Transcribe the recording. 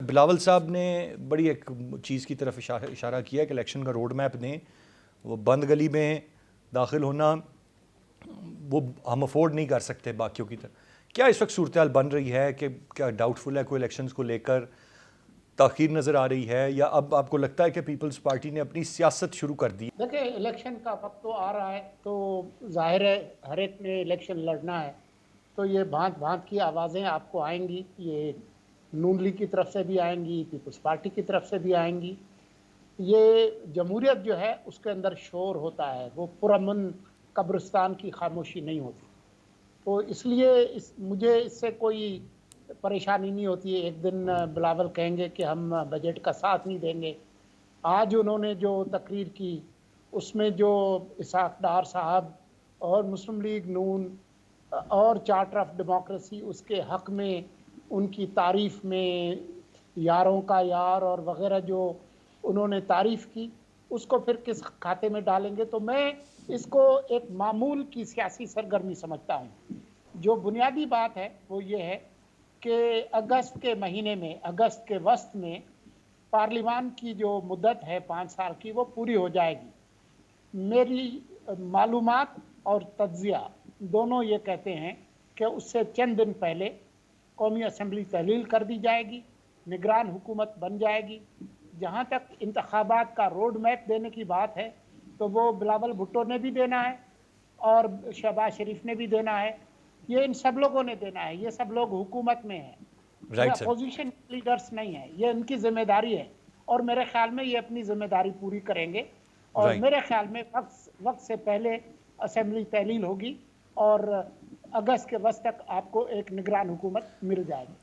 बिलावल साहब ने बड़ी एक चीज़ की तरफ इशारा किया कि इलेक्शन का रोड मैप दें। वो बंद गली में दाखिल होना वो हम अफोर्ड नहीं कर सकते बाकियों की तरह। क्या इस वक्त सूरत हाल बन रही है कि क्या डाउटफुल है कोई इलेक्शंस को लेकर ताख़ीर नज़र आ रही है, या अब आपको लगता है कि पीपल्स पार्टी ने अपनी सियासत शुरू कर दी? देखिए, इलेक्शन का वक्त तो आ रहा है, तो जाहिर है हर एक ने इलेक्शन लड़ना है, तो ये भांत भांत की आवाज़ें आपको आएंगी। ये नून लीग की तरफ से भी आएंगी, पीपल्स पार्टी की तरफ से भी आएंगी। ये जमहूरियत जो है उसके अंदर शोर होता है, वो पुरअमन कब्रिस्तान की खामोशी नहीं होती। तो इसलिए मुझे इससे कोई परेशानी नहीं होती है। एक दिन बिलावल कहेंगे कि हम बजट का साथ नहीं देंगे। आज उन्होंने जो तकरीर की उसमें जो इसहाक डार साहब और मुस्लिम लीग नून और चार्टर ऑफ डेमोक्रेसी उसके हक में उनकी तारीफ में यारों का यार और वगैरह जो उन्होंने तारीफ की, उसको फिर किस खाते में डालेंगे? तो मैं इसको एक मामूल की सियासी सरगर्मी समझता हूँ। जो बुनियादी बात है वो ये है कि अगस्त के महीने में, अगस्त के वस्त में पार्लिमान की जो मुद्दत है 5 साल की, वो पूरी हो जाएगी। मेरी मालूमात और तज्जिया दोनों ये कहते हैं कि उससे चंद दिन पहले कौमी असम्बली तहलील कर दी जाएगी, निगरान हुकूमत बन जाएगी। जहाँ तक इंतखाबात का रोड मैप देने की बात है, तो वो बिलावल भुट्टो ने भी देना है और शहबाज शरीफ ने भी देना है। ये इन सब लोगों ने देना है। ये सब लोग हुकूमत में हैं, ये राइट सर। अपोजिशन लीडर्स नहीं है। ये इनकी जिम्मेदारी है और मेरे ख्याल में ये अपनी जिम्मेदारी पूरी करेंगे। और राइट। मेरे ख्याल में वक्त से पहले असेंबली तहलील होगी और अगस्त के वक्त तक आपको एक निगरान हुकूमत मिल जाएगी।